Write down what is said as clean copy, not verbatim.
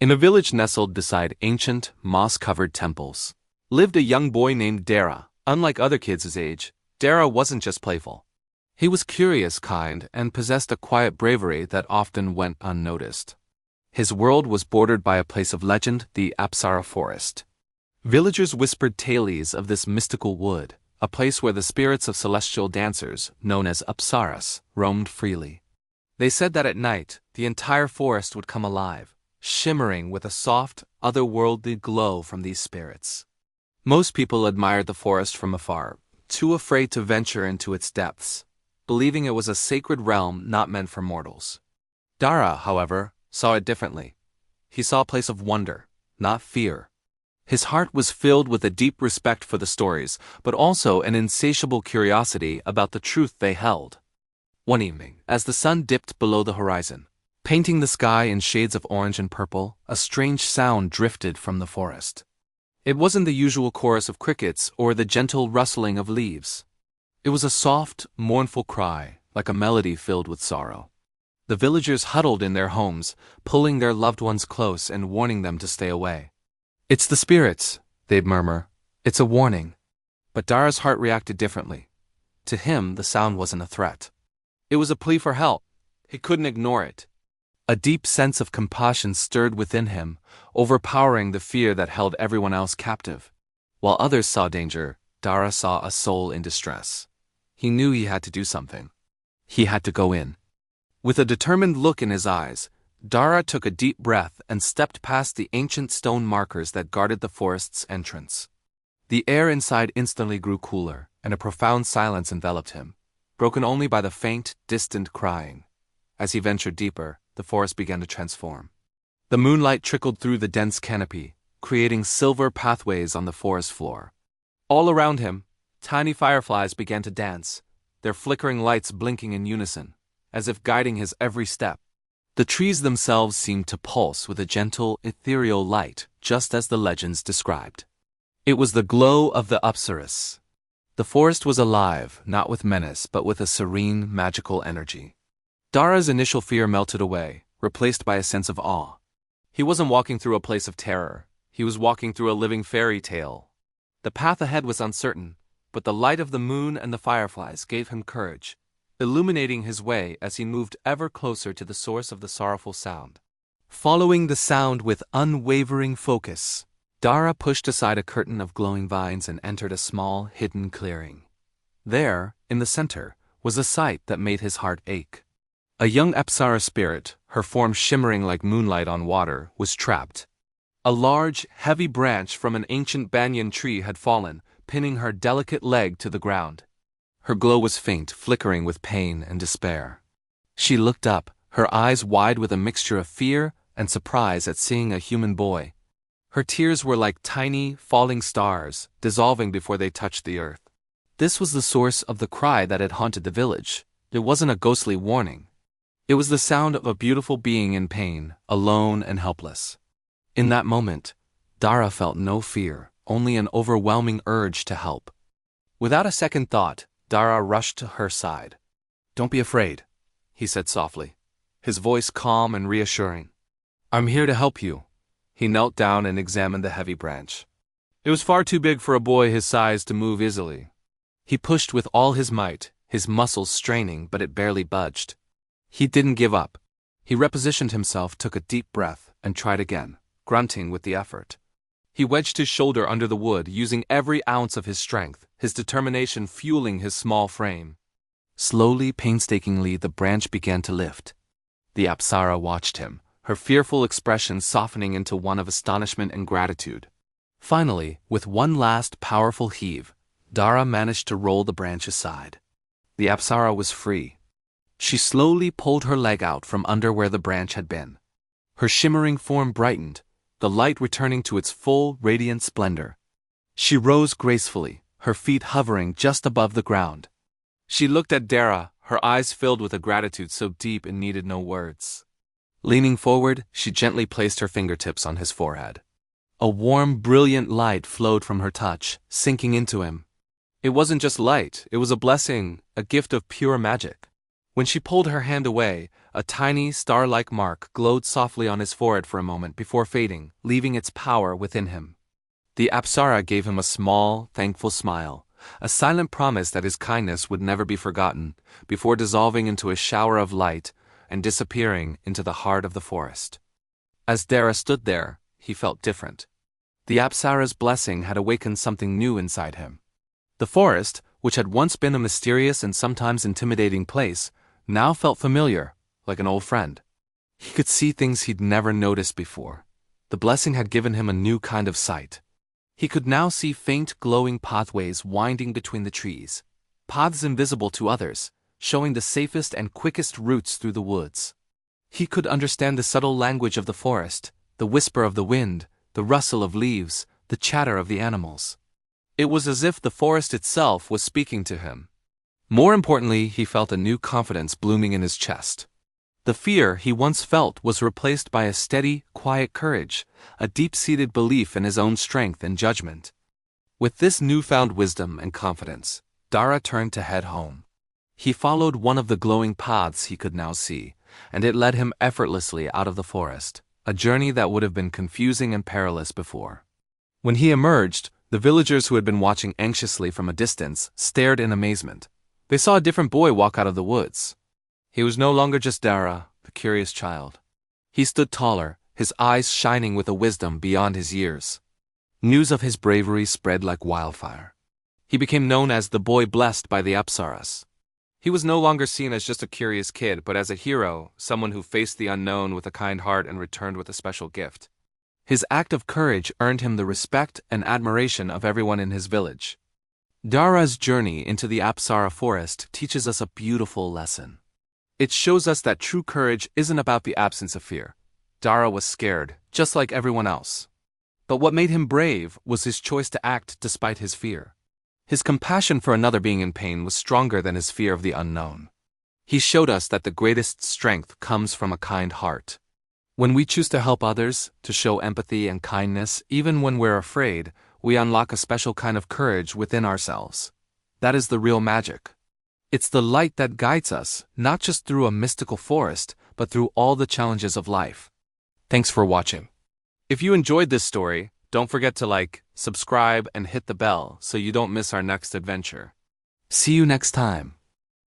In a village nestled beside ancient, moss-covered temples, lived a young boy named Dara. Unlike other kids his age, Dara wasn't just playful. He was curious, kind, and possessed a quiet bravery that often went unnoticed. His world was bordered by a place of legend, the Apsara Forest. Villagers whispered tales of this mystical wood, a place where the spirits of celestial dancers, known as Apsaras, roamed freely. They said that at night, the entire forest would come alive, shimmering with a soft, otherworldly glow from these spirits. Most people admired the forest from afar, too afraid to venture into its depths, believing it was a sacred realm not meant for mortals. Dara, however, saw it differently. He saw a place of wonder, not fear. His heart was filled with a deep respect for the stories, but also an insatiable curiosity about the truth they held. One evening, as the sun dipped below the horizon, painting the sky in shades of orange and purple, a strange sound drifted from the forest. It wasn't the usual chorus of crickets or the gentle rustling of leaves. It was a soft, mournful cry, like a melody filled with sorrow. The villagers huddled in their homes, pulling their loved ones close and warning them to stay away. "It's the spirits," they'd murmur. "It's a warning." But Dara's heart reacted differently. To him, the sound wasn't a threat. It was a plea for help. He couldn't ignore it. A deep sense of compassion stirred within him, overpowering the fear that held everyone else captive. While others saw danger, Dara saw a soul in distress. He knew he had to do something. He had to go in. With a determined look in his eyes, Dara took a deep breath and stepped past the ancient stone markers that guarded the forest's entrance. The air inside instantly grew cooler, and a profound silence enveloped him, broken only by the faint, distant crying. As he ventured deeper, the forest began to transform. The moonlight trickled through the dense canopy, creating silver pathways on the forest floor. All around him, tiny fireflies began to dance, their flickering lights blinking in unison, as if guiding his every step. The trees themselves seemed to pulse with a gentle, ethereal light, just as the legends described. It was the glow of the Apsaras. The forest was alive, not with menace, but with a serene, magical energy. Dara's initial fear melted away, replaced by a sense of awe. He wasn't walking through a place of terror. He was walking through a living fairy tale. The path ahead was uncertain, but the light of the moon and the fireflies gave him courage, illuminating his way as he moved ever closer to the source of the sorrowful sound. Following the sound with unwavering focus, Dara pushed aside a curtain of glowing vines and entered a small, hidden clearing. There, in the center, was a sight that made his heart ache. A young Apsara spirit, her form shimmering like moonlight on water, was trapped. A large, heavy branch from an ancient banyan tree had fallen, pinning her delicate leg to the ground. Her glow was faint, flickering with pain and despair. She looked up, her eyes wide with a mixture of fear and surprise at seeing a human boy. Her tears were like tiny, falling stars, dissolving before they touched the earth. This was the source of the cry that had haunted the village. It wasn't a ghostly warning. It was the sound of a beautiful being in pain, alone and helpless. In that moment, Dara felt no fear, only an overwhelming urge to help. Without a second thought, Dara rushed to her side. "Don't be afraid," he said softly, his voice calm and reassuring. "I'm here to help you." He knelt down and examined the heavy branch. It was far too big for a boy his size to move easily. He pushed with all his might, his muscles straining, but it barely budged. He didn't give up. He repositioned himself, took a deep breath, and tried again, grunting with the effort. He wedged his shoulder under the wood, using every ounce of his strength, his determination fueling his small frame. Slowly, painstakingly, the branch began to lift. The Apsara watched him, her fearful expression softening into one of astonishment and gratitude. Finally, with one last powerful heave, Dara managed to roll the branch aside. The Apsara was free. She slowly pulled her leg out from under where the branch had been. Her shimmering form brightened, the light returning to its full, radiant splendor. She rose gracefully, her feet hovering just above the ground. She looked at Dara, her eyes filled with a gratitude so deep it needed no words. Leaning forward, she gently placed her fingertips on his forehead. A warm, brilliant light flowed from her touch, sinking into him. It wasn't just light, it was a blessing, a gift of pure magic. When she pulled her hand away, a tiny, star-like mark glowed softly on his forehead for a moment before fading, leaving its power within him. The Apsara gave him a small, thankful smile, a silent promise that his kindness would never be forgotten, before dissolving into a shower of light and disappearing into the heart of the forest. As Dara stood there, he felt different. The Apsara's blessing had awakened something new inside him. The forest, which had once been a mysterious and sometimes intimidating place, now felt familiar, like an old friend. He could see things he'd never noticed before. The blessing had given him a new kind of sight. He could now see faint glowing pathways winding between the trees, paths invisible to others, showing the safest and quickest routes through the woods. He could understand the subtle language of the forest, the whisper of the wind, the rustle of leaves, the chatter of the animals. It was as if the forest itself was speaking to him. More importantly, he felt a new confidence blooming in his chest. The fear he once felt was replaced by a steady, quiet courage, a deep-seated belief in his own strength and judgment. With this newfound wisdom and confidence, Dara turned to head home. He followed one of the glowing paths he could now see, and it led him effortlessly out of the forest, a journey that would have been confusing and perilous before. When he emerged, the villagers who had been watching anxiously from a distance stared in amazement. They saw a different boy walk out of the woods. He was no longer just Dara, the curious child. He stood taller, his eyes shining with a wisdom beyond his years. News of his bravery spread like wildfire. He became known as the boy blessed by the Apsaras. He was no longer seen as just a curious kid, but as a hero, someone who faced the unknown with a kind heart and returned with a special gift. His act of courage earned him the respect and admiration of everyone in his village. Dara's journey into the Apsara Forest teaches us a beautiful lesson. It shows us that true courage isn't about the absence of fear. Dara was scared, just like everyone else. But what made him brave was his choice to act despite his fear. His compassion for another being in pain was stronger than his fear of the unknown. He showed us that the greatest strength comes from a kind heart. When we choose to help others, to show empathy and kindness, even when we're afraid, we unlock a special kind of courage within ourselves. That is the real magic. It's the light that guides us, not just through a mystical forest, but through all the challenges of life. Thanks for watching. If you enjoyed this story, don't forget to like, subscribe, and hit the bell so you don't miss our next adventure. See you next time.